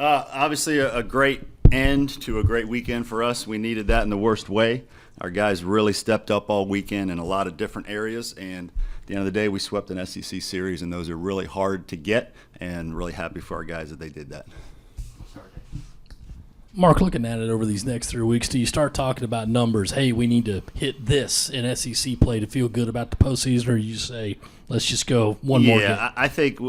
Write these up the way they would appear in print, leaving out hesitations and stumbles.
Obviously, a great end to a great weekend for us. We needed that in the worst way. Our guys really stepped up all weekend in a lot of different areas, and at the end of the day, we swept an SEC series, and those are really hard to get, and really happy for our guys that they did that. Mark, looking at it over these next 3 weeks, do you start talking about numbers? Hey, we need to hit this in SEC play to feel good about the postseason, or you say, let's just go one more game? Yeah, I think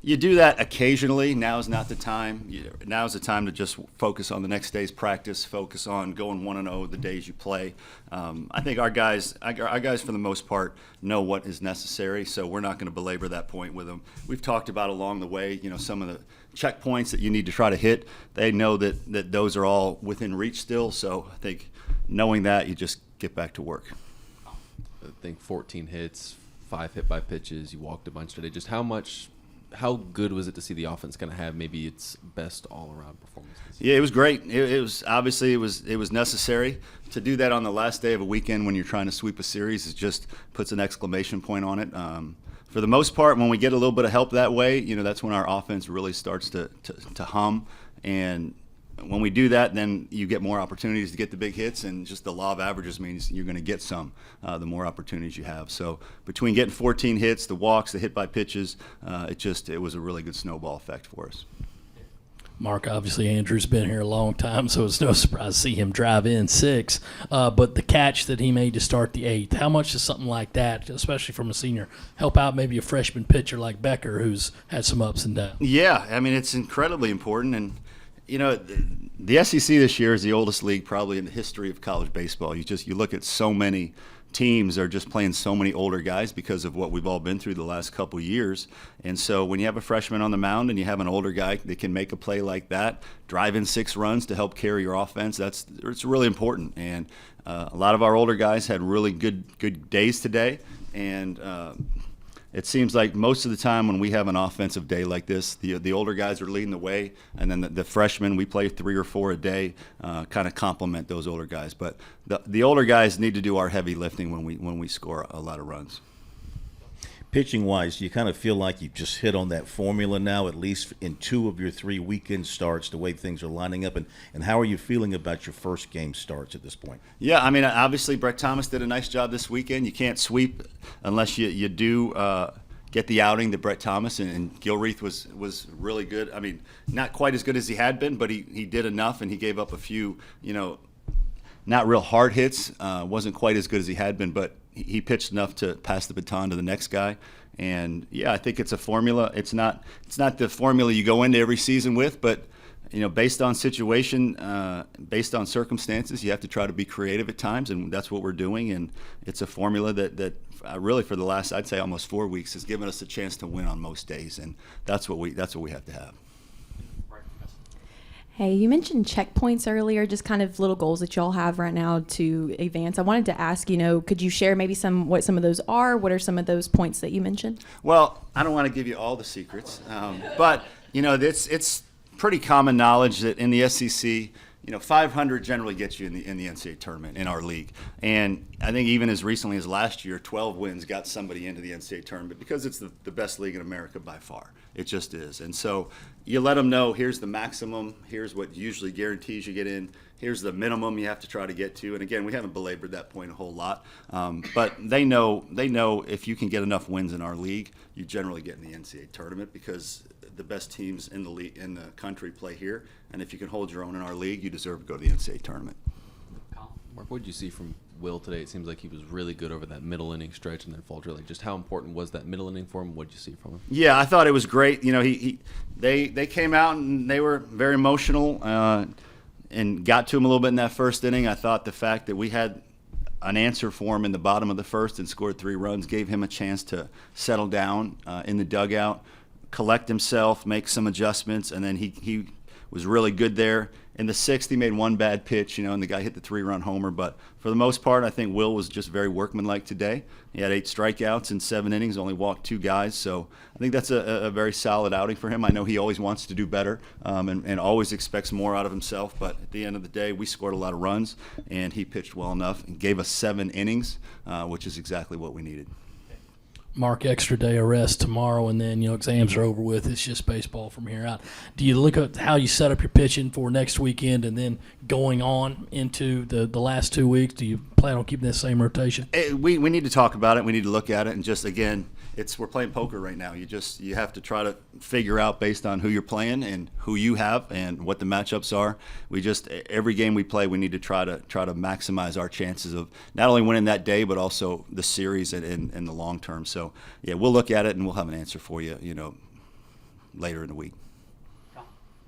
you do that occasionally. Now is not the time. Now is the time to just focus on the next day's practice, focus on going 1-0 the days you play. I think our guys, for the most part, know what is necessary, so we're not going to belabor that point with them. We've talked about along the way, some of the checkpoints that you need to try to hit. They know that those are all within reach still, so I think knowing that, you just get back to work. I think 14 hits, 5 hit by pitches, you walked a bunch today. Just how good was it to see the offense kind of have maybe its best all-around performance? Yeah, it was great. It was obviously it was necessary to do that on the last day of a weekend when you're trying to sweep a series. It just puts an exclamation point on it. For the most part, when we get a little bit of help that way, that's when our offense really starts to hum. And when we do that, then you get more opportunities to get the big hits, and just the law of averages means you're going to get some the more opportunities you have. So between getting 14 hits, the walks, the hit by pitches, it was a really good snowball effect for us. Mark, obviously Andrew's been here a long time, so it's no surprise to see him drive in 6. But the catch that he made to start the 8th, how much does something like that, especially from a senior, help out maybe a freshman pitcher like Becker who's had some ups and downs? Yeah, I mean, it's incredibly important. And, the SEC this year is the oldest league probably in the history of college baseball. You look at so many teams are just playing so many older guys because of what we've all been through the last couple of years. And so when you have a freshman on the mound and you have an older guy that can make a play like that, drive in 6 runs to help carry your offense, it's really important. And a lot of our older guys had really good days today. And it seems like most of the time when we have an offensive day like this, the older guys are leading the way, and then the freshmen, we play 3 or 4 a day, kind of complement those older guys. But the older guys need to do our heavy lifting when we score a lot of runs. Pitching-wise, do you kind of feel like you've just hit on that formula now, at least in 2 of your 3 weekend starts, the way things are lining up? And how are you feeling about your first game starts at this point? Yeah, I mean, obviously Brett Thomas did a nice job this weekend. You can't sweep unless you do get the outing that Brett Thomas and Gilreath was really good. I mean, not quite as good as he had been, but he did enough, and he gave up a few, not real hard hits. Wasn't quite as good as he had been, but he pitched enough to pass the baton to the next guy. And yeah, I think it's a formula. It's not the formula you go into every season with, but based on situation, based on circumstances, you have to try to be creative at times, and that's what we're doing. And it's a formula that really for the last, I'd say, almost 4 weeks has given us a chance to win on most days, and that's what we have to have. Hey, you mentioned checkpoints earlier, just kind of little goals that y'all have right now to advance. I wanted to ask, could you share maybe what some of those are? What are some of those points that you mentioned? Well, I don't want to give you all the secrets, but it's pretty common knowledge that in the SEC, 500 generally gets you in the NCAA tournament in our league. And I think even as recently as last year, 12 wins got somebody into the NCAA tournament because it's the best league in America by far. It just is. And so you let them know, here's the maximum, here's what usually guarantees you get in, here's the minimum you have to try to get to. And again, we haven't belabored that point a whole lot. But they know if you can get enough wins in our league, you generally get in the NCAA tournament because the best teams in the league, in the country play here. And if you can hold your own in our league, you deserve to go to the NCAA tournament. Mark, what did you see from Will today? It seems like he was really good over that middle inning stretch and then faltered. Just how important was that middle inning for him? What did you see from him? Yeah, I thought it was great. They came out and they were very emotional and got to him a little bit in that first inning. I thought the fact that we had an answer for him in the bottom of the first and scored 3 runs gave him a chance to settle down in the dugout, collect himself, make some adjustments, and then he was really good there. In the 6th, he made 1 bad pitch, and the guy hit the 3-run homer. But for the most part, I think Will was just very workmanlike today. He had 8 strikeouts in 7 innings, only walked 2 guys. So I think that's a very solid outing for him. I know he always wants to do better and always expects more out of himself. But at the end of the day, we scored a lot of runs, and he pitched well enough and gave us 7 innings, which is exactly what we needed. Mark, extra day of rest tomorrow, and then exams are over with. It's just baseball from here out. Do you look at how you set up your pitching for next weekend, and then going on into the last 2 weeks? Do you plan on keeping that same rotation? We need to talk about it. We need to look at it, and just again, we're playing poker right now. You have to try to figure out based on who you're playing and who you have and what the matchups are. Every game we play, we need to try to maximize our chances of not only winning that day but also the series and the long term. So yeah, we'll look at it and we'll have an answer for you, later in the week.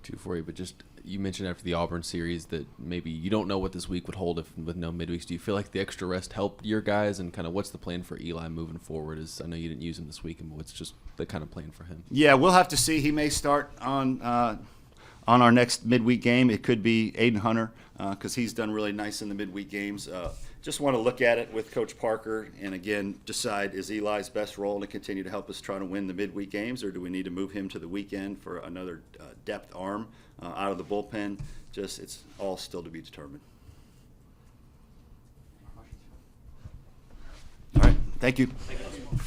Two for you, but just you mentioned after the Auburn series that maybe you don't know what this week would hold with no midweeks. Do you feel like the extra rest helped your guys, and kind of what's the plan for Eli moving forward? I know you didn't use him this week, and what's just the kind of plan for him? Yeah, we'll have to see. He may start on our next midweek game. It could be Aiden Hunter because he's done really nice in the midweek games. Just want to look at it with Coach Parker and, again, decide is Eli's best role to continue to help us try to win the midweek games, or do we need to move him to the weekend for another depth arm out of the bullpen? It's all still to be determined. All right. Thank you.